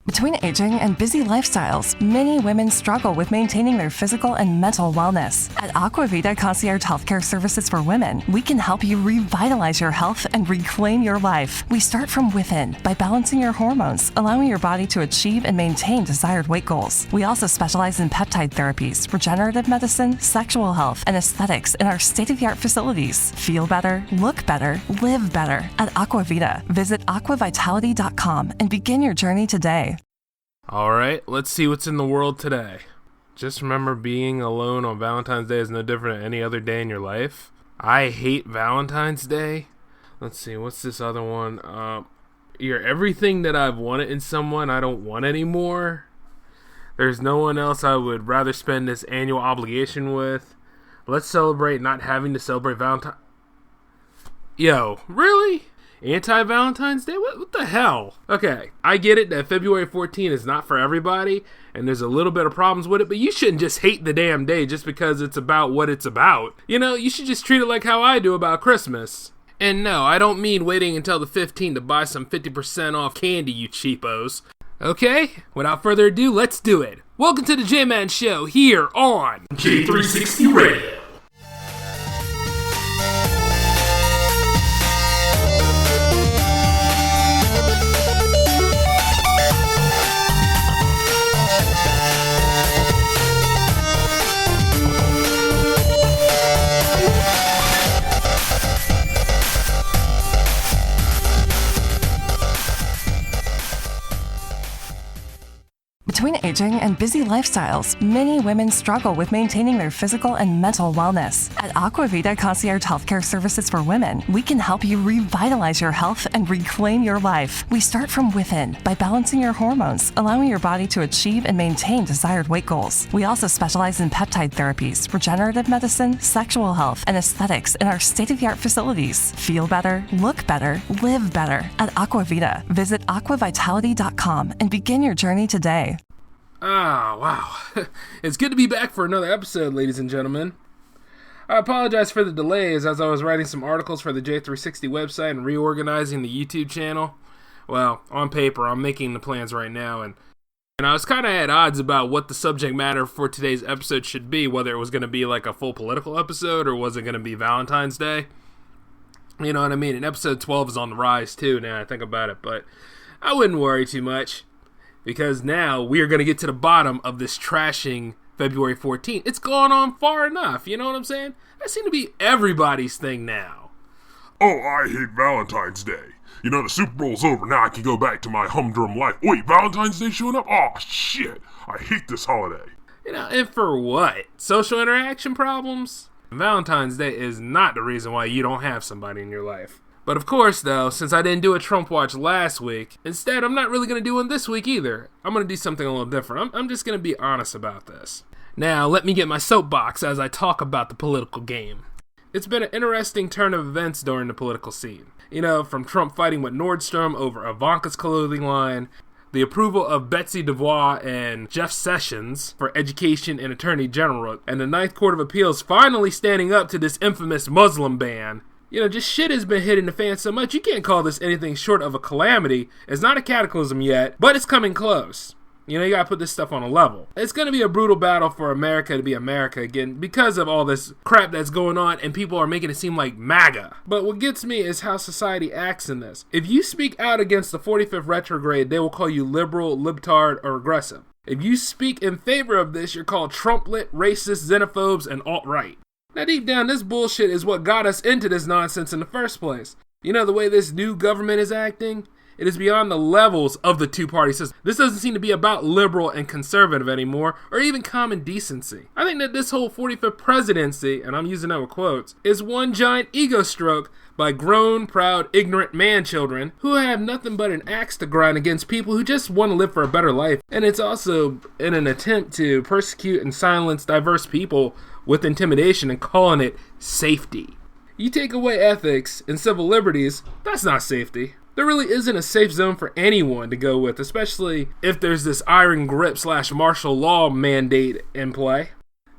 Between aging and busy lifestyles, many women struggle with maintaining their physical and mental wellness. At Aquavita Concierge Healthcare Services for Women, we can help you revitalize your health and reclaim your life. We start from within by balancing your hormones, allowing your body to achieve and maintain desired weight goals. We also specialize in peptide therapies, regenerative medicine, sexual health, and aesthetics in our state-of-the-art facilities. Feel better, look better, live better. At Aquavita, visit aquavitality.com and begin your journey today. Alright, let's see what's in the world today. Just remember, being alone on Valentine's Day is no different than any other day in your life. I hate Valentine's Day. Let's see, what's this other one? You're everything that I've wanted in someone I don't want anymore. There's no one else I would rather spend this annual obligation with. Let's celebrate not having to celebrate Valentine. Yo, really? Anti-Valentine's Day? What the hell? Okay, I get it that February 14 is not for everybody, and there's a little bit of problems with it, but you shouldn't just hate the damn day just because it's about what it's about. You know, you should just treat it like how I do about Christmas. And no, I don't mean waiting until the 15th to buy some 50% off candy, you cheapos. Okay, without further ado, let's do it. Welcome to the J-Man Show here on J360 Radio. Between aging and busy lifestyles, many women struggle with maintaining their physical and mental wellness. At Aquavita Concierge Healthcare Services for Women, we can help you revitalize your health and reclaim your life. We start from within by balancing your hormones, allowing your body to achieve and maintain desired weight goals. We also specialize in peptide therapies, regenerative medicine, sexual health, and aesthetics in our state-of-the-art facilities. Feel better, look better, live better. At Aquavita, visit aquavitality.com and begin your journey today. Ah, wow. It's good to be back for another episode, ladies and gentlemen. I apologize for the delays as I was writing some articles for the J360 website and reorganizing the YouTube channel. Well, on paper, I'm making the plans right now, and I was kind of at odds about what the subject matter for today's episode should be, whether it was going to be like a full political episode or was it going to be Valentine's Day. You know what I mean? And episode 12 is on the rise, too, now I think about it, but I wouldn't worry too much. Because now we are going to get to the bottom of this trashing February 14th. It's gone on far enough, you know what I'm saying? That seems to be everybody's thing now. Oh, I hate Valentine's Day. You know, the Super Bowl's over, now I can go back to my humdrum life. Wait, Valentine's Day showing up? Oh, shit. I hate this holiday. You know, and for what? Social interaction problems? Valentine's Day is not the reason why you don't have somebody in your life. But of course, though, since I didn't do a Trump Watch last week, instead, I'm not really going to do one this week either. I'm going to do something a little different. I'm just going to be honest about this. Now, let me get my soapbox as I talk about the political game. It's been an interesting turn of events during the political scene. You know, from Trump fighting with Nordstrom over Ivanka's clothing line, the approval of Betsy DeVos and Jeff Sessions for education and attorney general, and the Ninth Court of Appeals finally standing up to this infamous Muslim ban. You know, just shit has been hitting the fan so much, you can't call this anything short of a calamity. It's not a cataclysm yet, but it's coming close. You know, you gotta put this stuff on a level. It's gonna be a brutal battle for America to be America again because of all this crap that's going on and people are making it seem like MAGA. But what gets me is how society acts in this. If you speak out against the 45th retrograde, they will call you liberal, libtard, or aggressive. If you speak in favor of this, you're called Trumplet, racist, xenophobes, and alt-right. Now, deep down, this bullshit is what got us into this nonsense in the first place. You know, the way this new government is acting? It is beyond the levels of the two-party system. This doesn't seem to be about liberal and conservative anymore, or even common decency. I think that this whole 45th presidency, and I'm using that with quotes, is one giant ego stroke by grown, proud, ignorant man-children who have nothing but an axe to grind against people who just want to live for a better life. And it's also in an attempt to persecute and silence diverse people with intimidation and calling it safety. You take away ethics and civil liberties, that's not safety. There really isn't a safe zone for anyone to go with, especially if there's this iron grip / martial law mandate in play.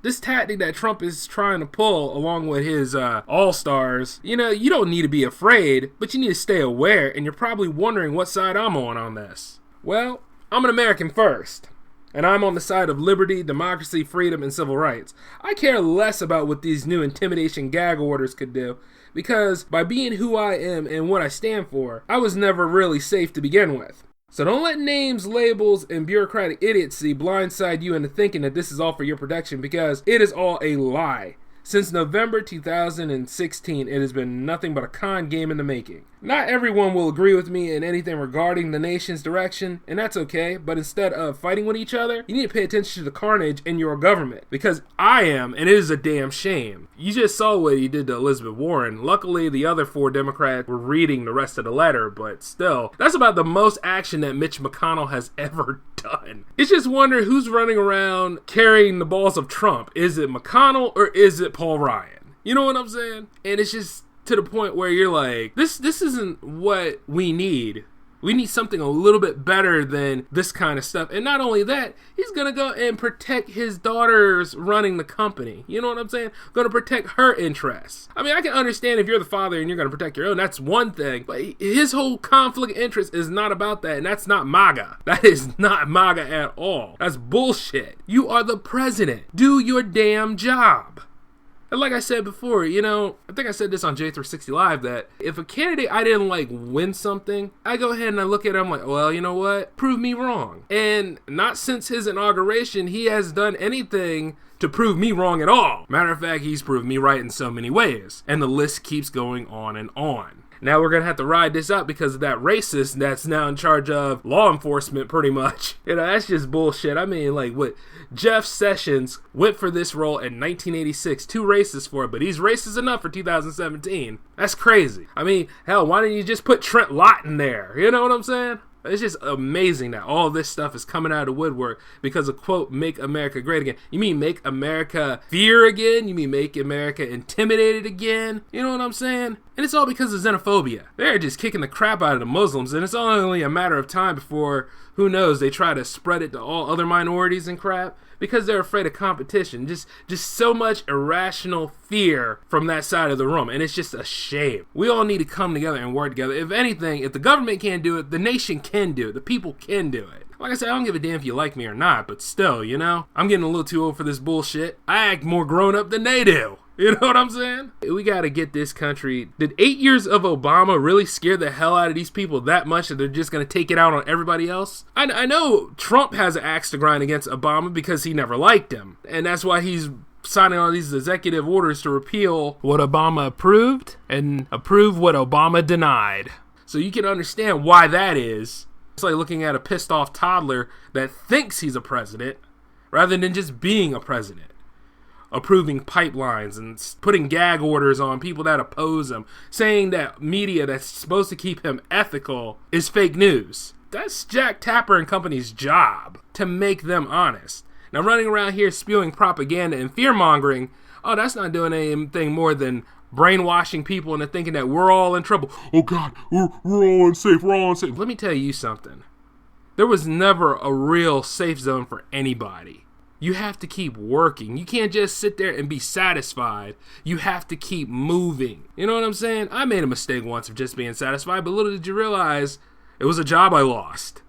This tactic that Trump is trying to pull along with his all-stars, you know, you don't need to be afraid, but you need to stay aware, and you're probably wondering what side I'm on this. Well, I'm an American first. And I'm on the side of liberty, democracy, freedom, and civil rights. I care less about what these new intimidation gag orders could do, because by being who I am and what I stand for, I was never really safe to begin with. So don't let names, labels, and bureaucratic idiocy blindside you into thinking that this is all for your protection, because it is all a lie. Since November 2016, it has been nothing but a con game in the making. Not everyone will agree with me in anything regarding the nation's direction, and that's okay, but instead of fighting with each other, you need to pay attention to the carnage in your government, because I am, and it is a damn shame. You just saw what he did to Elizabeth Warren. Luckily, the other 4 Democrats were reading the rest of the letter, but still, that's about the most action that Mitch McConnell has ever done. It's just wonder who's running around carrying the balls of Trump. Is it McConnell or is it Paul Ryan? You know what I'm saying? And it's just to the point where you're like, this isn't what we need. We need something a little bit better than this kind of stuff. And not only that, he's going to go and protect his daughters running the company. You know what I'm saying? Going to protect her interests. I mean, I can understand if you're the father and you're going to protect your own. That's one thing. But his whole conflict of interest is not about that. And that's not MAGA. That is not MAGA at all. That's bullshit. You are the president. Do your damn job. And like I said before, you know, I think I said this on J360 Live, that if a candidate I didn't like win something, I go ahead and I look at him like, well, you know what? Prove me wrong. And not since his inauguration, he has done anything to prove me wrong at all. Matter of fact, he's proved me right in so many ways. And the list keeps going on and on. Now we're going to have to ride this out because of that racist that's now in charge of law enforcement, pretty much. You know, that's just bullshit. I mean, like, what Jeff Sessions went for this role in 1986. Too racist for it, but he's racist enough for 2017. That's crazy. I mean, hell, why didn't you just put Trent Lott in there? You know what I'm saying? It's just amazing that all this stuff is coming out of the woodwork because of, quote, make America great again. You mean make America fear again? You mean make America intimidated again? You know what I'm saying? And it's all because of xenophobia. They're just kicking the crap out of the Muslims, and it's only a matter of time before, who knows, they try to spread it to all other minorities and crap because they're afraid of competition. Just so much irrational fear from that side of the room, and it's just a shame. We all need to come together and work together. If anything, if the government can't do it, the nation can do it. The people can do it. Like I said, I don't give a damn if you like me or not, but still, you know, I'm getting a little too old for this bullshit. I act more grown up than they do. You know what I'm saying? We gotta get this country. Did 8 years of Obama really scare the hell out of these people that much that they're just gonna take it out on everybody else? I know Trump has an axe to grind against Obama because he never liked him. And that's why he's signing all these executive orders to repeal what Obama approved and approve what Obama denied. So you can understand why that is. It's like looking at a pissed off toddler that thinks he's a president rather than just being a president. Approving pipelines and putting gag orders on people that oppose him, saying that media that's supposed to keep him ethical is fake news. That's Jack Tapper and company's job, to make them honest. Now running around here spewing propaganda and fear-mongering, oh, that's not doing anything more than brainwashing people into thinking that we're all in trouble. Oh God, we're all unsafe, we're all unsafe. Let me tell you something. There was never a real safe zone for anybody. You have to keep working. You can't just sit there and be satisfied. You have to keep moving. You know what I'm saying? I made a mistake once of just being satisfied, but little did you realize it was a job I lost.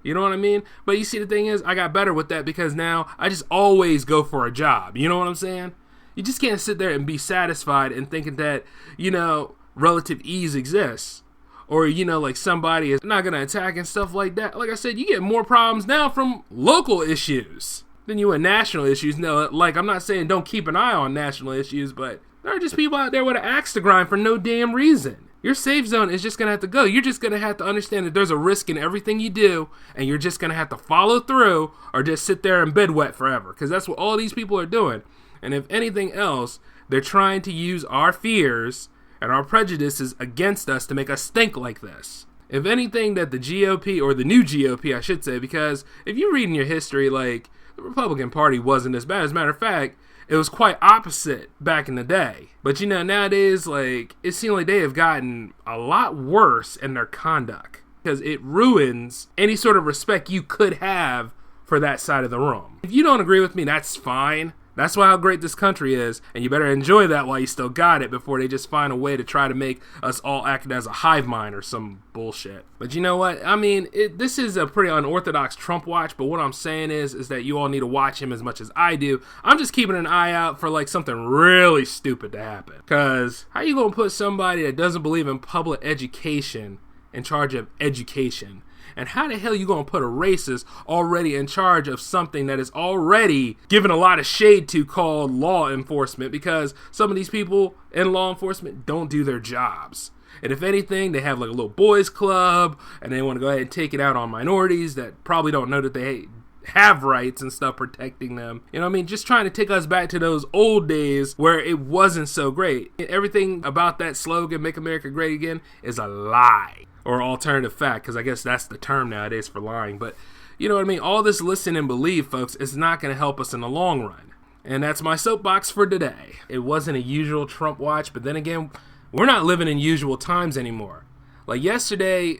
You know what I mean? But you see, the thing is, I got better with that because now I just always go for a job. You know what I'm saying? You just can't sit there and be satisfied and thinking that, you know, relative ease exists. Or, you know, like somebody is not going to attack and stuff like that. Like I said, you get more problems now from local issues than you would national issues. No, like, I'm not saying don't keep an eye on national issues, but there are just people out there with an axe to grind for no damn reason. Your safe zone is just going to have to go. You're just going to have to understand that there's a risk in everything you do, and you're just going to have to follow through or just sit there and bed wet forever, because that's what all these people are doing. And if anything else, they're trying to use our fears and our prejudices against us to make us think like this. If anything, that the GOP, or the new GOP, I should say, because if you read in your history, like, the Republican Party wasn't as bad. As a matter of fact, it was quite opposite back in the day. But, you know, nowadays, like, it seems like they have gotten a lot worse in their conduct because it ruins any sort of respect you could have for that side of the room. If you don't agree with me, that's fine. That's why how great this country is, and you better enjoy that while you still got it before they just find a way to try to make us all act as a hive mind or some bullshit. But you know what? I mean, this is a pretty unorthodox Trump watch, but what I'm saying is that you all need to watch him as much as I do. I'm just keeping an eye out for like something really stupid to happen. Because how you gonna put somebody that doesn't believe in public education in charge of education? And how the hell you gonna put a racist already in charge of something that is already given a lot of shade to called law enforcement, because some of these people in law enforcement don't do their jobs. And if anything, they have like a little boys club and they want to go ahead and take it out on minorities that probably don't know that they have rights and stuff protecting them. You know what I mean? Just trying to take us back to those old days where it wasn't so great. Everything about that slogan, Make America Great Again, is a lie. Or alternative fact, because I guess that's the term nowadays for lying. But you know what I mean? All this listen and believe, folks, is not going to help us in the long run. And that's my soapbox for today. It wasn't a usual Trump watch, but then again, we're not living in usual times anymore. Like yesterday,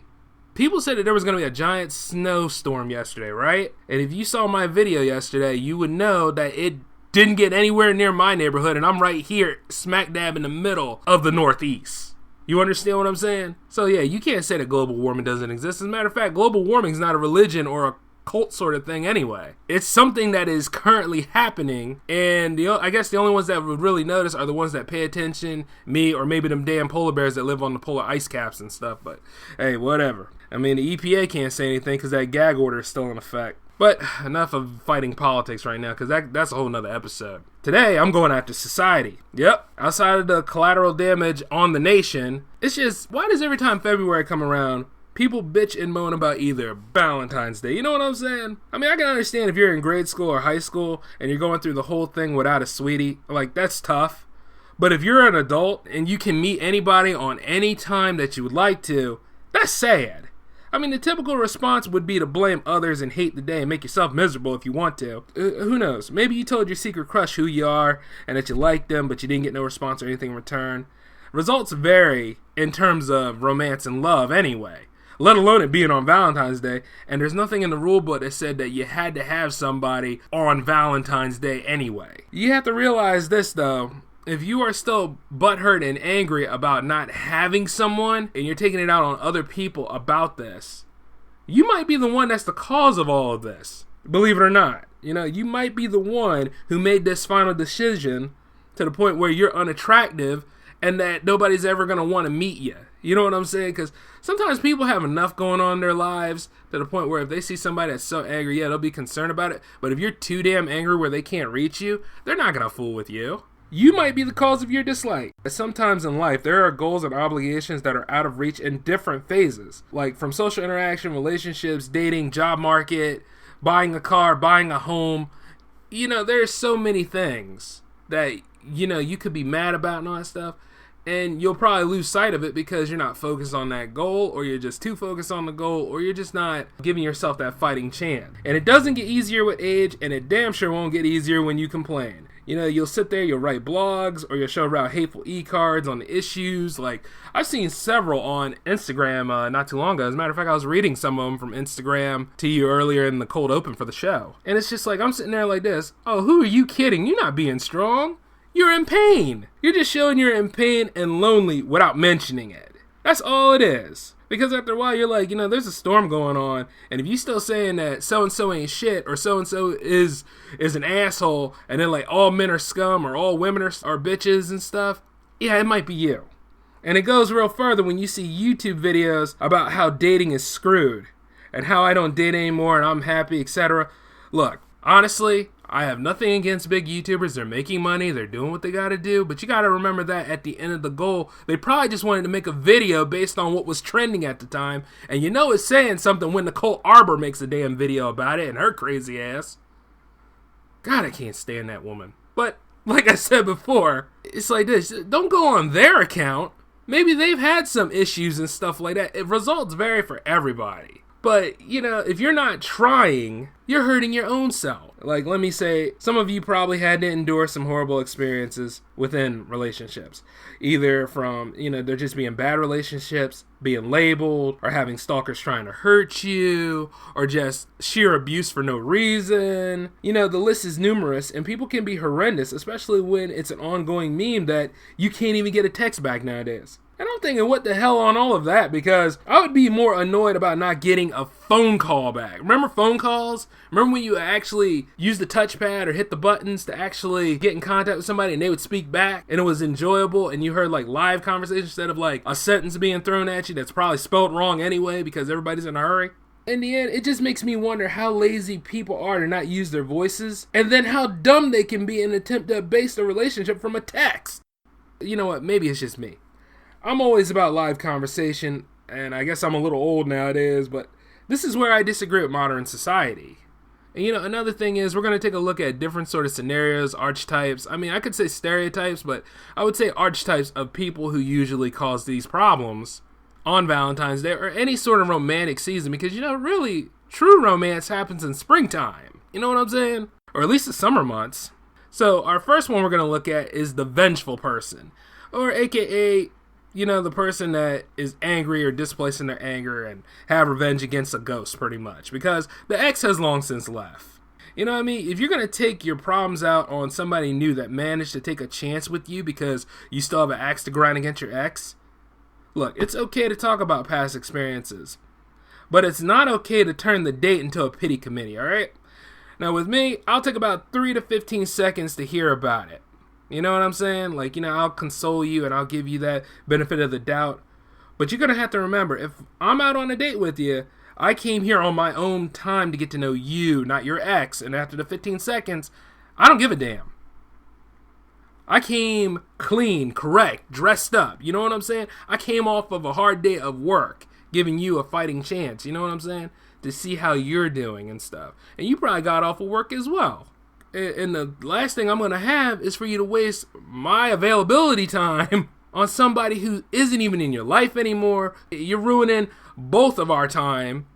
people said that there was going to be a giant snowstorm yesterday, right? And if you saw my video yesterday, you would know that it didn't get anywhere near my neighborhood, and I'm right here smack dab in the middle of the Northeast. You understand what I'm saying? So yeah, you can't say that global warming doesn't exist. As a matter of fact, global warming is not a religion or a cult sort of thing anyway. It's something that is currently happening, and I guess the only ones that would really notice are the ones that pay attention, me, or maybe them damn polar bears that live on the polar ice caps and stuff. But hey, whatever. I mean, the EPA can't say anything because that gag order is still in effect. But enough of fighting politics right now, because that's a whole nother episode. Today, I'm going after society. Yep, outside of the collateral damage on the nation, it's just, why does every time February come around, people bitch and moan about either Valentine's Day? You know what I'm saying? I mean, I can understand if you're in grade school or high school and you're going through the whole thing without a sweetie. Like, that's tough. But if you're an adult and you can meet anybody on any time that you would like to, that's sad. I mean, the typical response would be to blame others and hate the day and make yourself miserable if you want to. Who knows? Maybe you told your secret crush who you are and that you liked them, but you didn't get no response or anything in return. Results vary in terms of romance and love anyway, let alone it being on Valentine's Day. And there's nothing in the rule book that said that you had to have somebody on Valentine's Day anyway. You have to realize this, though. If you are still butthurt and angry about not having someone and you're taking it out on other people about this, you might be the one that's the cause of all of this. Believe it or not. You know, you might be the one who made this final decision to the point where you're unattractive and that nobody's ever going to want to meet you. You know what I'm saying? Because sometimes people have enough going on in their lives to the point where if they see somebody that's so angry, yeah, they'll be concerned about it. But if you're too damn angry where they can't reach you, they're not going to fool with you. You might be the cause of your dislike. Sometimes in life, there are goals and obligations that are out of reach in different phases. Like from social interaction, relationships, dating, job market, buying a car, buying a home. You know, there's so many things that, you know, you could be mad about and all that stuff. And you'll probably lose sight of it because you're not focused on that goal, or you're just too focused on the goal, or you're just not giving yourself that fighting chance. And it doesn't get easier with age, and it damn sure won't get easier when you complain. You know, you'll sit there, you'll write blogs, or you'll show around hateful e-cards on the issues. Like, I've seen several on Instagram not too long ago. As a matter of fact, I was reading some of them from Instagram to you earlier in the cold open for the show. And it's just like, I'm sitting there like this. Oh, who are you kidding? You're not being strong. You're in pain. You're just showing you're in pain and lonely without mentioning it. That's all it is. Because after a while, you're like, you know, there's a storm going on, and if you still saying that so-and-so ain't shit, or so-and-so is an asshole, and then like all men are scum, or all women are bitches and stuff, yeah, it might be you. And it goes real further when you see YouTube videos about how dating is screwed, and how I don't date anymore, and I'm happy, etc. Look, honestly, I have nothing against big YouTubers. They're making money. They're doing what they got to do. But you got to remember that at the end of the goal, they probably just wanted to make a video based on what was trending at the time. And you know it's saying something when Nicole Arbor makes a damn video about it and her crazy ass. God, I can't stand that woman. But like I said before, it's like this. Don't go on their account. Maybe they've had some issues and stuff like that. Results vary for everybody. But, if you're not trying, you're hurting your own self. Like, let me say, some of you probably had to endure some horrible experiences within relationships. Either from, there just being bad relationships, being labeled, or having stalkers trying to hurt you, or just sheer abuse for no reason. The list is numerous, and people can be horrendous, especially when it's an ongoing meme that you can't even get a text back nowadays. And I'm thinking, what the hell on all of that? Because I would be more annoyed about not getting a phone call back. Remember phone calls? Remember when you actually used the touchpad or hit the buttons to actually get in contact with somebody and they would speak back and it was enjoyable and you heard like live conversation instead of like a sentence being thrown at you that's probably spelled wrong anyway because everybody's in a hurry? In the end, it just makes me wonder how lazy people are to not use their voices and then how dumb they can be in an attempt to base a relationship from a text. You know what? Maybe it's just me. I'm always about live conversation, and I guess I'm a little old nowadays, but this is where I disagree with modern society. And another thing is we're going to take a look at different sort of scenarios, archetypes. I mean, I could say stereotypes, but I would say archetypes of people who usually cause these problems on Valentine's Day or any sort of romantic season because, really, true romance happens in springtime. You know what I'm saying? Or at least the summer months. So our first one we're going to look at is the vengeful person, or AKA the person that is angry or displaced in their anger and have revenge against a ghost, pretty much. Because the ex has long since left. You know what I mean? If you're going to take your problems out on somebody new that managed to take a chance with you because you still have an axe to grind against your ex, look, it's okay to talk about past experiences. But it's not okay to turn the date into a pity committee, alright? Now with me, I'll take about 3 to 15 seconds to hear about it. You know what I'm saying? Like, I'll console you and I'll give you that benefit of the doubt. But you're going to have to remember, if I'm out on a date with you, I came here on my own time to get to know you, not your ex. And after the 15 seconds, I don't give a damn. I came clean, correct, dressed up. You know what I'm saying? I came off of a hard day of work, giving you a fighting chance. You know what I'm saying? To see how you're doing and stuff. And you probably got off of work as well. And the last thing I'm going to have is for you to waste my availability time on somebody who isn't even in your life anymore. You're ruining both of our time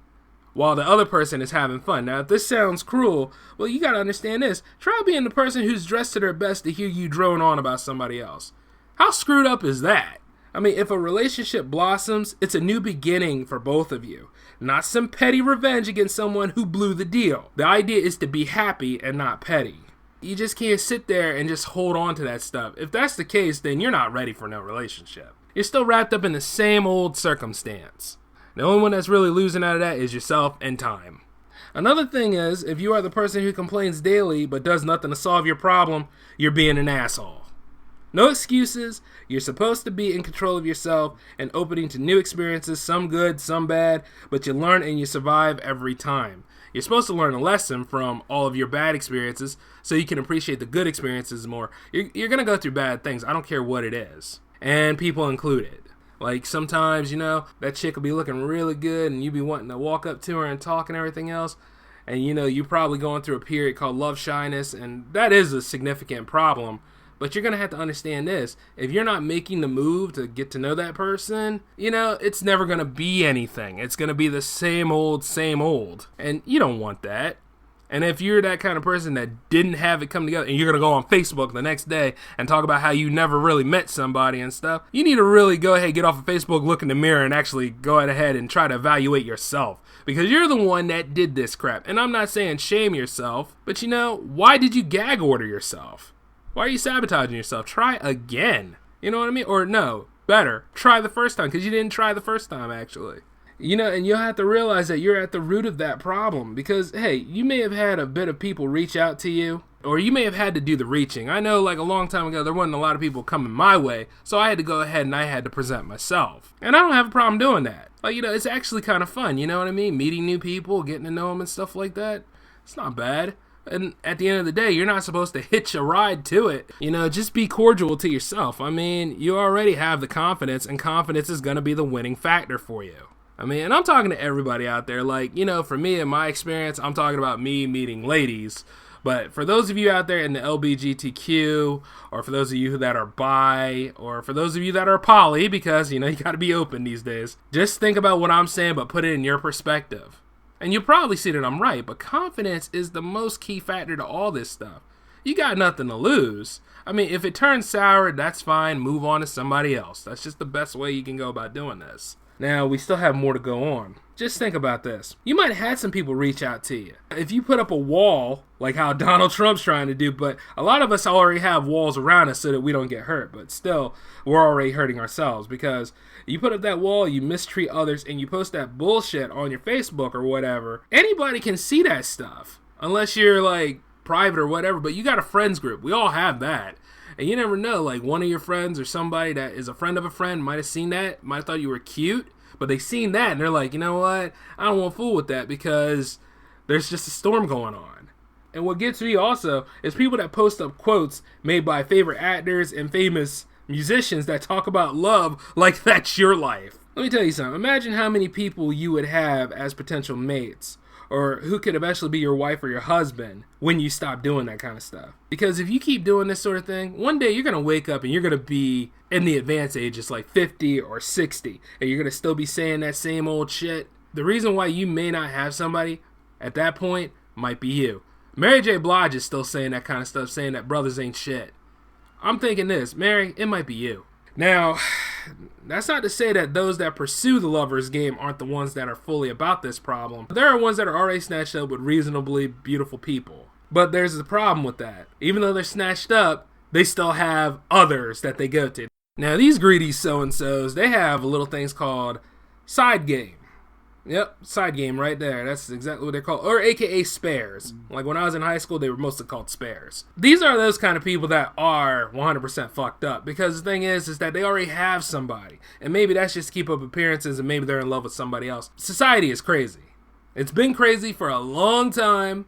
while the other person is having fun. Now, if this sounds cruel, well, you got to understand this. Try being the person who's dressed to their best to hear you drone on about somebody else. How screwed up is that? I mean, if a relationship blossoms, it's a new beginning for both of you. Not some petty revenge against someone who blew the deal. The idea is to be happy and not petty. You just can't sit there and just hold on to that stuff. If that's the case, then you're not ready for no relationship. You're still wrapped up in the same old circumstance. The only one that's really losing out of that is yourself and time. Another thing is, if you are the person who complains daily but does nothing to solve your problem, you're being an asshole. No excuses. You're supposed to be in control of yourself and opening to new experiences, some good, some bad, but you learn and you survive every time. You're supposed to learn a lesson from all of your bad experiences so you can appreciate the good experiences more. You're going to go through bad things. I don't care what it is. And people included. Like sometimes, that chick will be looking really good and you be wanting to walk up to her and talk and everything else. And you're probably going through a period called love shyness, and that is a significant problem. But you're going to have to understand this. If you're not making the move to get to know that person, it's never going to be anything. It's going to be the same old, same old. And you don't want that. And if you're that kind of person that didn't have it come together and you're going to go on Facebook the next day and talk about how you never really met somebody and stuff, you need to really go ahead, get off of Facebook, look in the mirror, and actually go ahead and try to evaluate yourself. Because you're the one that did this crap. And I'm not saying shame yourself, but why did you gag order yourself? Why are you sabotaging yourself? Try again. You know what I mean? Or no, better, try the first time because you didn't try the first time actually. And you'll have to realize that you're at the root of that problem because, hey, you may have had a bit of people reach out to you or you may have had to do the reaching. I know like a long time ago, there wasn't a lot of people coming my way, so I had to go ahead and I had to present myself. And I don't have a problem doing that. Like, it's actually kind of fun, you know what I mean? Meeting new people, getting to know them and stuff like that. It's not bad. And at the end of the day, you're not supposed to hitch a ride to it. Just be cordial to yourself. I mean, you already have the confidence, and confidence is going to be the winning factor for you. I mean, and I'm talking to everybody out there. Like, for me, in my experience, I'm talking about me meeting ladies. But for those of you out there in the LGBTQ, or for those of you that are bi, or for those of you that are poly, because, you got to be open these days, just think about what I'm saying, but put it in your perspective. And you'll probably see that I'm right, but confidence is the most key factor to all this stuff. You got nothing to lose. I mean, if it turns sour, that's fine. Move on to somebody else. That's just the best way you can go about doing this. Now, we still have more to go on. Just think about this. You might have had some people reach out to you. If you put up a wall, like how Donald Trump's trying to do, but a lot of us already have walls around us so that we don't get hurt, but still, we're already hurting ourselves because you put up that wall, you mistreat others, and you post that bullshit on your Facebook or whatever. Anybody can see that stuff, unless you're like private or whatever, but you got a friends group. We all have that. And you never know, like one of your friends or somebody that is a friend of a friend might have seen that, might have thought you were cute, but they seen that and they're like, you know what? I don't want to fool with that because there's just a storm going on. And what gets me also is people that post up quotes made by favorite actors and famous musicians that talk about love like that's your life. Let me tell you something. Imagine how many people you would have as potential mates, or who could eventually be your wife or your husband when you stop doing that kind of stuff. Because if you keep doing this sort of thing, one day you're going to wake up and you're going to be in the advanced ages like 50 or 60, and you're going to still be saying that same old shit. The reason why you may not have somebody at that point might be you. Mary J. Blige is still saying that kind of stuff, saying that brothers ain't shit. I'm thinking this, Mary, it might be you. Now, that's not to say that those that pursue the lover's game aren't the ones that are fully about this problem. There are ones that are already snatched up with reasonably beautiful people. But there's a problem with that. Even though they're snatched up, they still have others that they go to. Now, these greedy so-and-sos, they have little things called side game. Yep, side game right there. That's exactly what they're called. Or AKA spares. Like when I was in high school, they were mostly called spares. These are those kind of people that are 100% fucked up. Because the thing is that they already have somebody. And maybe that's just to keep up appearances and maybe they're in love with somebody else. Society is crazy. It's been crazy for a long time.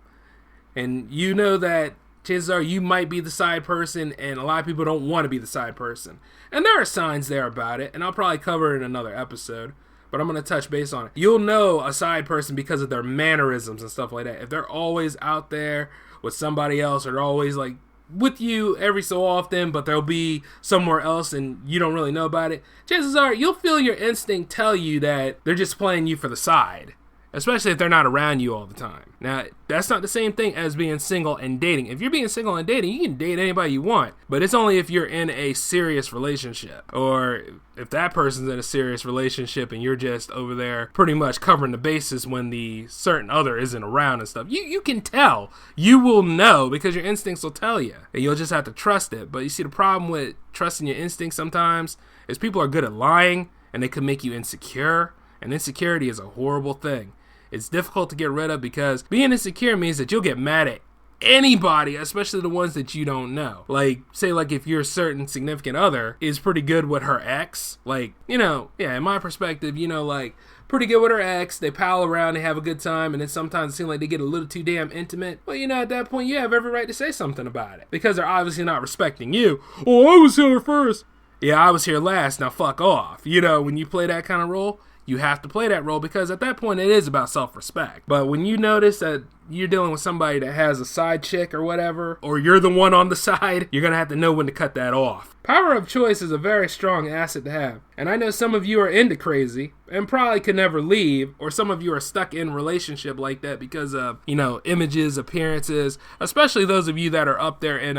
And you know that chances are you might be the side person and a lot of people don't want to be the side person. And there are signs there about it. And I'll probably cover it in another episode. But I'm going to touch base on it. You'll know a side person because of their mannerisms and stuff like that. If they're always out there with somebody else or they're always like with you every so often, but they'll be somewhere else and you don't really know about it, chances are you'll feel your instinct tell you that they're just playing you for the side. Especially if they're not around you all the time. Now, that's not the same thing as being single and dating. If you're being single and dating, you can date anybody you want. But it's only if you're in a serious relationship. Or if that person's in a serious relationship and you're just over there pretty much covering the bases when the certain other isn't around and stuff. You can tell. You will know because your instincts will tell you. And you'll just have to trust it. But you see, the problem with trusting your instincts sometimes is people are good at lying and they can make you insecure. And insecurity is a horrible thing. It's difficult to get rid of because being insecure means that you'll get mad at anybody, especially the ones that you don't know. Like, say, like if your certain significant other is pretty good with her ex, like, you know, yeah, in my perspective, you know, like, pretty good with her ex, they pal around, they have a good time, and then sometimes it seems like they get a little too damn intimate. Well, you know, at that point, you have every right to say something about it because they're obviously not respecting you. Oh, I was here first. Yeah, I was here last, now fuck off. You know, when you play that kind of role, you have to play that role because at that point it is about self-respect. But when you notice that you're dealing with somebody that has a side chick or whatever, or you're the one on the side, you're going to have to know when to cut that off. Power of choice is a very strong asset to have. And I know some of you are into crazy and probably could never leave, or some of you are stuck in a relationship like that because of, you know, images, appearances, especially those of you that are up there in,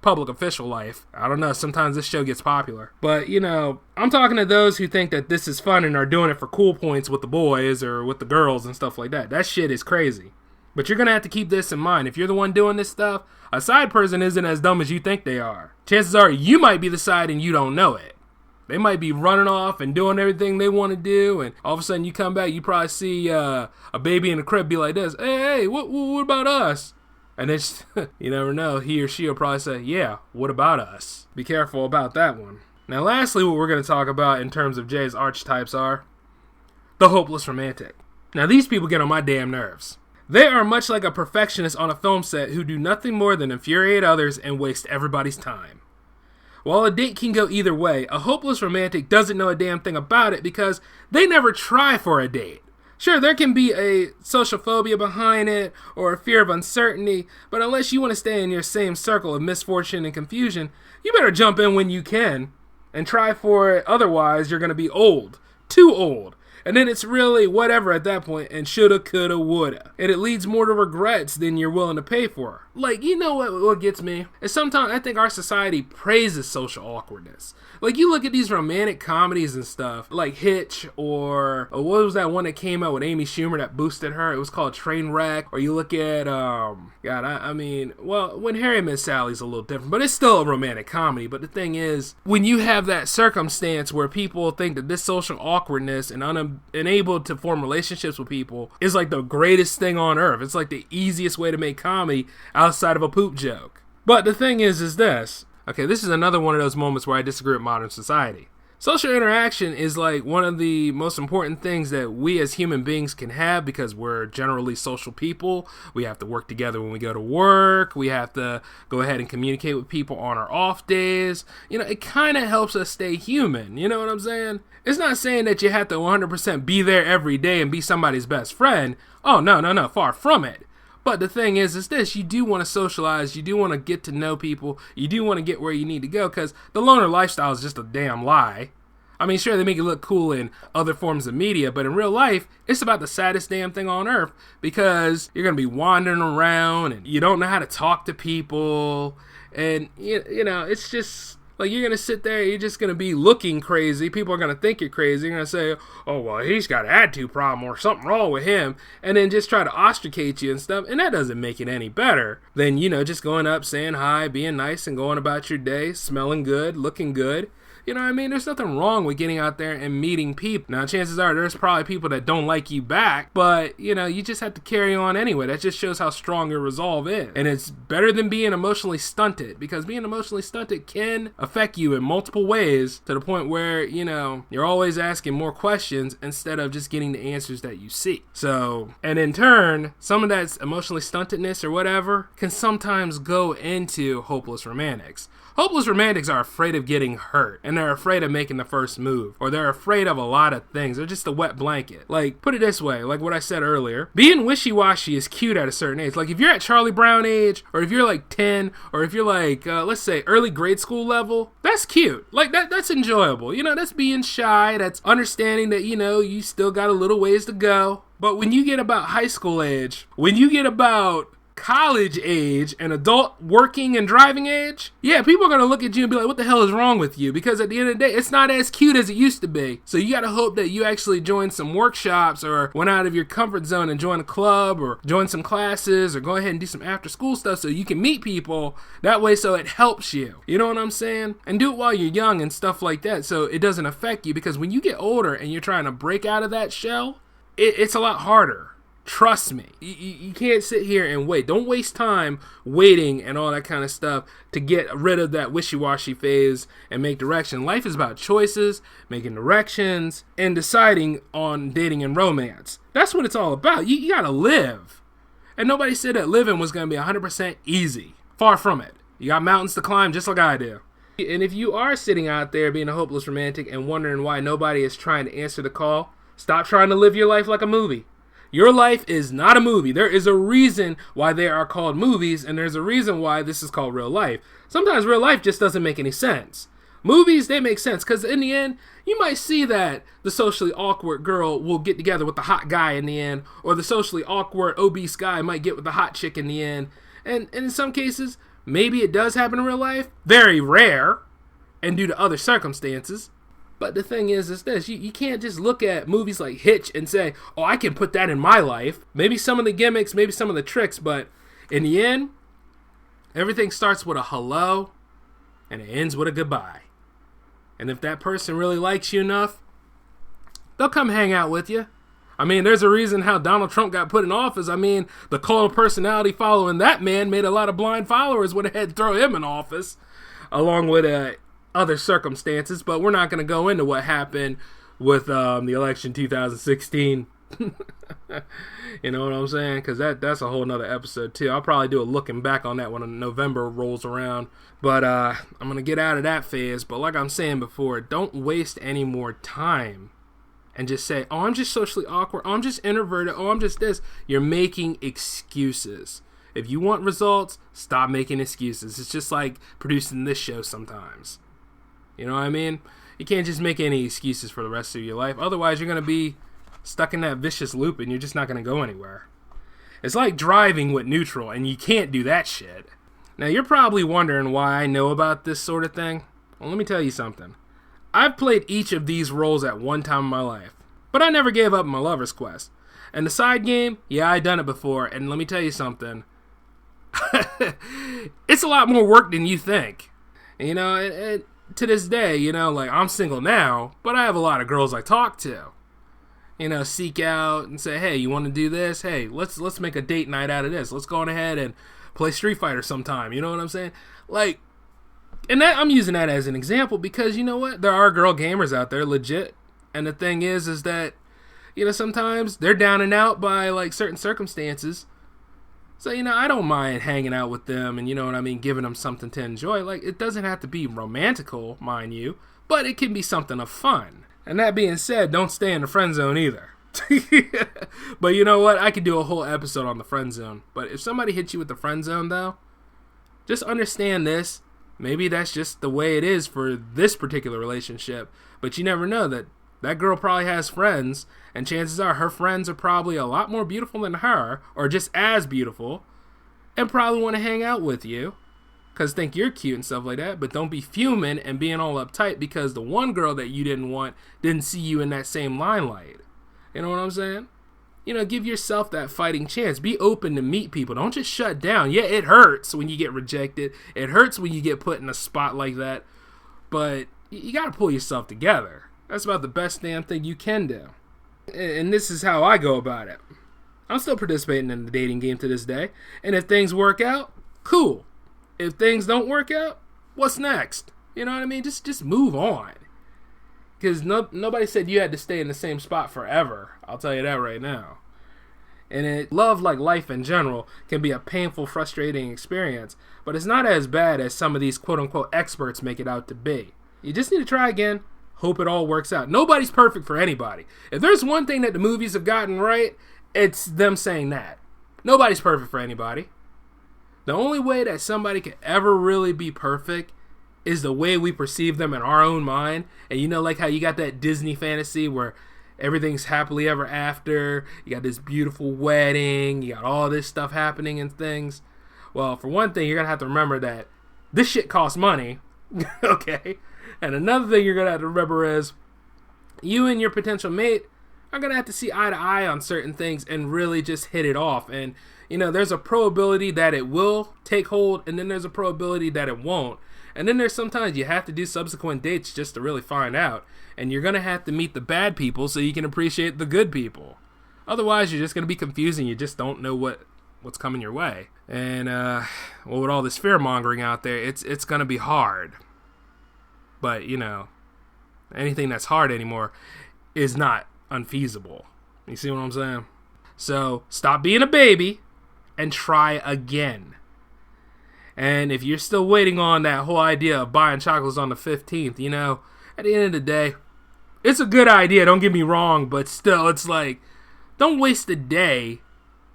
public official life. I don't know, sometimes this show gets popular. But, you know, I'm talking to those who think that this is fun and are doing it for cool points with the boys or with the girls and stuff like that. That shit is crazy. But you're going to have to keep this in mind. If you're the one doing this stuff, a side person isn't as dumb as you think they are. Chances are you might be the side and you don't know it. They might be running off and doing everything they want to do, and all of a sudden you come back, you probably see a baby in the crib be like this, hey, what about us? And then, you never know, he or she will probably say, yeah, what about us? Be careful about that one. Now, lastly, what we're going to talk about in terms of Jay's archetypes are the hopeless romantic. Now, these people get on my damn nerves. They are much like a perfectionist on a film set who do nothing more than infuriate others and waste everybody's time. While a date can go either way, a hopeless romantic doesn't know a damn thing about it because they never try for a date. Sure, there can be a social phobia behind it or a fear of uncertainty, but unless you want to stay in your same circle of misfortune and confusion, you better jump in when you can and try for it. Otherwise, you're going to be old, too old, And then it's really whatever at that point, and shoulda, coulda, woulda. And it leads more to regrets than you're willing to pay for. Like, you know what gets me? Is sometimes I think our society praises social awkwardness. Like, you look at these romantic comedies and stuff, like Hitch, or what was that one that came out with Amy Schumer that boosted her? It was called Trainwreck. Or you look at, When Harry Met Sally's a little different, but it's still a romantic comedy. But the thing is, when you have that circumstance where people think that this social awkwardness and unable to form relationships with people is like the greatest thing on earth. It's like the easiest way to make comedy outside of a poop joke. But the thing is this. Okay, this is another one of those moments where I disagree with modern society. Social interaction is like one of the most important things that we as human beings can have because we're generally social people. We have to work together when we go to work. We have to go ahead and communicate with people on our off days. You know, it kind of helps us stay human. You know what I'm saying? It's not saying that you have to 100% be there every day and be somebody's best friend. Oh, no, far from it. But the thing is this, you do want to socialize, you do want to get to know people, you do want to get where you need to go, because the loner lifestyle is just a damn lie. I mean, sure, they make it look cool in other forms of media, but in real life, it's about the saddest damn thing on earth, because you're going to be wandering around, and you don't know how to talk to people, and, you know, it's just... Like, you're going to sit there, you're just going to be looking crazy. People are going to think you're crazy. You're going to say, oh, well, he's got an attitude problem or something wrong with him. And then just try to ostracate you and stuff. And that doesn't make it any better than, you know, just going up, saying hi, being nice, and going about your day, smelling good, looking good. You know what I mean? There's nothing wrong with getting out there and meeting people. Now, chances are there's probably people that don't like you back, but, you know, you just have to carry on anyway. That just shows how strong your resolve is. And it's better than being emotionally stunted, because being emotionally stunted can affect you in multiple ways to the point where, you know, you're always asking more questions instead of just getting the answers that you seek. So, and in turn, some of that emotionally stuntedness or whatever can sometimes go into hopeless romantics. Hopeless romantics are afraid of getting hurt, and they're afraid of making the first move, or they're afraid of a lot of things. They're just a wet blanket. Like, put it this way, like what I said earlier, being wishy-washy is cute at a certain age. Like, if you're at Charlie Brown age, or if you're like 10, or if you're like, let's say, early grade school level, that's cute. Like, that's enjoyable. You know, that's being shy, that's understanding that, you know, you still got a little ways to go. But when you get about high school age, when you get about college age and adult working and driving age, yeah, people are going to look at you and be like, what the hell is wrong with you? Because at the end of the day, it's not as cute as it used to be. So you got to hope that you actually joined some workshops or went out of your comfort zone and joined a club or joined some classes or go ahead and do some after school stuff so you can meet people that way, so it helps you. You know what I'm saying? And do it while you're young and stuff like that so it doesn't affect you, because when you get older and you're trying to break out of that shell, it's a lot harder. Trust me. You can't sit here and wait. Don't waste time waiting and all that kind of stuff to get rid of that wishy-washy phase and make direction. Life is about choices, making directions, and deciding on dating and romance. That's what it's all about. You gotta live. And nobody said that living was gonna be 100% easy. Far from it. You got mountains to climb just like I do. And if you are sitting out there being a hopeless romantic and wondering why nobody is trying to answer the call, stop trying to live your life like a movie. Your life is not a movie. There is a reason why they are called movies, and there's a reason why this is called real life. Sometimes real life just doesn't make any sense. Movies, they make sense, because in the end, you might see that the socially awkward girl will get together with the hot guy in the end, or the socially awkward obese guy might get with the hot chick in the end. And in some cases, maybe it does happen in real life. Very rare, and due to other circumstances. But the thing is this, you can't just look at movies like Hitch and say, oh, I can put that in my life. Maybe some of the gimmicks, maybe some of the tricks, but in the end, everything starts with a hello, and it ends with a goodbye. And if that person really likes you enough, they'll come hang out with you. I mean, there's a reason how Donald Trump got put in office. I mean, the cult of personality following that man made a lot of blind followers when they had to throw him in office, along with other circumstances, but we're not going to go into what happened with the election 2016. You know what I'm saying? Because that's a whole nother episode too. I'll probably do a looking back on that when November rolls around. But I'm going to get out of that phase. But like I'm saying before, don't waste any more time and just say, oh, I'm just socially awkward. Oh, I'm just introverted. Oh, I'm just this. You're making excuses. If you want results, stop making excuses. It's just like producing this show sometimes. You know what I mean? You can't just make any excuses for the rest of your life. Otherwise, you're going to be stuck in that vicious loop and you're just not going to go anywhere. It's like driving with neutral, and you can't do that shit. Now, you're probably wondering why I know about this sort of thing. Well, let me tell you something. I've played each of these roles at one time in my life, but I never gave up my lover's quest. And the side game, yeah, I done it before, and let me tell you something. It's a lot more work than you think. You know, to this day, you know, like, I'm single now, but I have a lot of girls I talk to. You know, seek out and say, hey, you want to do this? Hey, let's make a date night out of this. Let's go on ahead and play Street Fighter sometime. You know what I'm saying? Like, and that, I'm using that as an example because, you know what? There are girl gamers out there, legit. And the thing is that, you know, sometimes they're down and out by, like, certain circumstances. So, you know, I don't mind hanging out with them and, you know what I mean, giving them something to enjoy. Like, it doesn't have to be romantical, mind you, but it can be something of fun. And that being said, don't stay in the friend zone either. But you know what? I could do a whole episode on the friend zone. But if somebody hits you with the friend zone, though, just understand this. Maybe that's just the way it is for this particular relationship. But you never know that girl probably has friends, and chances are her friends are probably a lot more beautiful than her, or just as beautiful, and probably want to hang out with you because think you're cute and stuff like that. But don't be fuming and being all uptight because the one girl that you didn't want didn't see you in that same limelight. You know what I'm saying? You know, give yourself that fighting chance. Be open to meet people. Don't just shut down. Yeah, it hurts when you get rejected. It hurts when you get put in a spot like that. But you got to pull yourself together. That's about the best damn thing you can do. And this is how I go about it. I'm still participating in the dating game to this day. And if things work out, cool. If things don't work out, what's next? You know what I mean? Just move on. Because nobody said you had to stay in the same spot forever. I'll tell you that right now. And love, like life in general, can be a painful, frustrating experience. But it's not as bad as some of these quote-unquote experts make it out to be. You just need to try again. Hope it all works out. Nobody's perfect for anybody. If there's one thing that the movies have gotten right, it's them saying that. Nobody's perfect for anybody. The only way that somebody could ever really be perfect is the way we perceive them in our own mind. And you know, like how you got that Disney fantasy where everything's happily ever after, you got this beautiful wedding, you got all this stuff happening and things. Well, for one thing, you're going to have to remember that this shit costs money, okay? And another thing you're going to have to remember is you and your potential mate are going to have to see eye to eye on certain things and really just hit it off. And, you know, there's a probability that it will take hold, and then there's a probability that it won't. And then there's sometimes you have to do subsequent dates just to really find out. And you're going to have to meet the bad people so you can appreciate the good people. Otherwise, you're just going to be confused and you just don't know what's coming your way. And, well, with all this fear-mongering out there, it's going to be hard. But, you know, anything that's hard anymore is not unfeasible. You see what I'm saying? So, stop being a baby and try again. And if you're still waiting on that whole idea of buying chocolates on the 15th, you know, at the end of the day, it's a good idea, don't get me wrong, but still, it's like, don't waste a day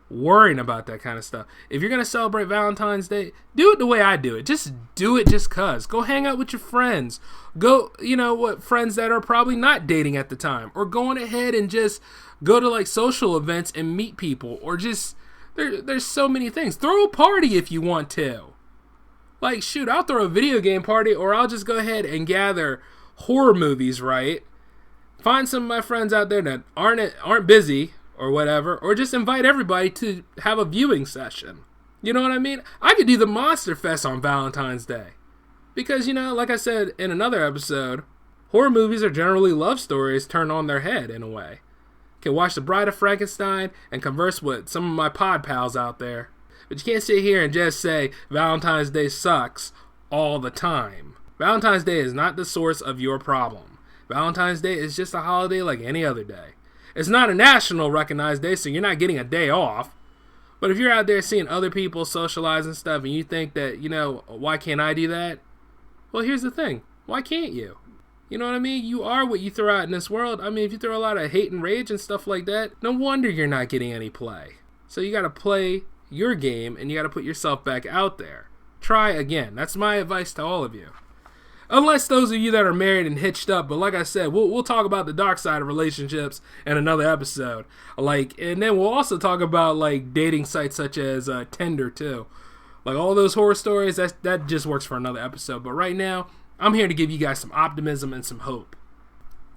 worrying about that kind of stuff. If you're going to celebrate Valentine's Day, do it the way I do it. Just do it just cuz. Go hang out with your friends. Go, you know what, friends that are probably not dating at the time. Or go on ahead and just go to, like, social events and meet people. Or just, there's so many things. Throw a party if you want to. Like, shoot, I'll throw a video game party, or I'll just go ahead and gather horror movies, right? Find some of my friends out there that aren't busy or whatever, or just invite everybody to have a viewing session. You know what I mean? I could do the Monster Fest on Valentine's Day. Because, you know, like I said in another episode, horror movies are generally love stories turned on their head in a way. Can watch The Bride of Frankenstein and converse with some of my pod pals out there. But you can't sit here and just say Valentine's Day sucks all the time. Valentine's Day is not the source of your problem. Valentine's Day is just a holiday like any other day. It's not a national recognized day, so you're not getting a day off. But if you're out there seeing other people socialize and stuff, and you think that, you know, why can't I do that? Well, here's the thing. Why can't you? You know what I mean? You are what you throw out in this world. I mean, if you throw a lot of hate and rage and stuff like that, no wonder you're not getting any play. So you got to play your game, and you got to put yourself back out there. Try again. That's my advice to all of you. Unless those of you that are married and hitched up, but like I said, we'll talk about the dark side of relationships in another episode. And then we'll also talk about dating sites such as Tinder too. All those horror stories, that just works for another episode. But right now, I'm here to give you guys some optimism and some hope.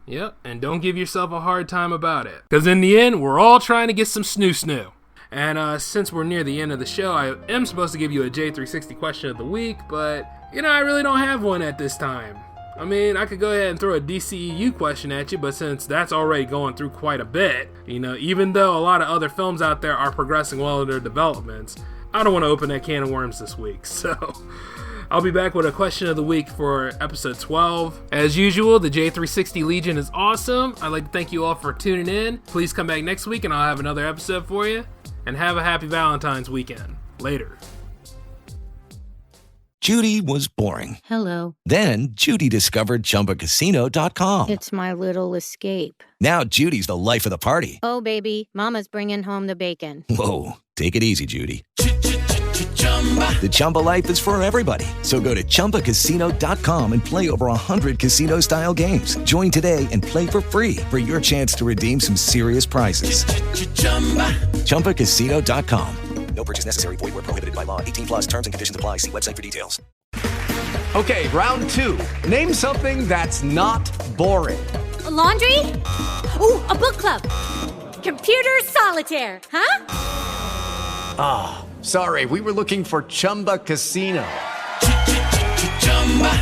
Yep, and don't give yourself a hard time about it. Because in the end, we're all trying to get some snoo-snoo. And since we're near the end of the show, I am supposed to give you a J360 question of the week, but, I really don't have one at this time. I mean, I could go ahead and throw a DCEU question at you, but since that's already going through quite a bit, even though a lot of other films out there are progressing well in their developments, I don't want to open that can of worms this week, so I'll be back with a question of the week for episode 12. As usual, the J360 Legion is awesome. I'd like to thank you all for tuning in. Please come back next week and I'll have another episode for you. And have a happy Valentine's weekend. Later. Judy was boring. Hello. Then Judy discovered ChumbaCasino.com. It's my little escape. Now Judy's the life of the party. Oh, baby, mama's bringing home the bacon. Whoa, take it easy, Judy. The Chumba life is for everybody. So go to ChumbaCasino.com and play over 100 casino-style games. Join today and play for free for your chance to redeem some serious prizes. ChumbaCasino.com. No purchase necessary. Void where prohibited by law. 18 plus terms and conditions apply. See website for details. Okay, round two. Name something that's not boring. A laundry? Ooh, a book club. Computer solitaire, huh? Ah, sorry, we were looking for Chumba Casino.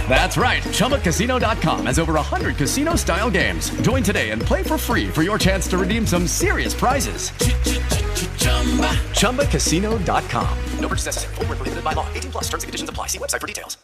That's right, ChumbaCasino.com has over 100 casino-style games. Join today and play for free for your chance to redeem some serious prizes. ChumbaCasino.com. No purchase necessary. Void where prohibited by law. 18 plus terms and conditions apply. See website for details.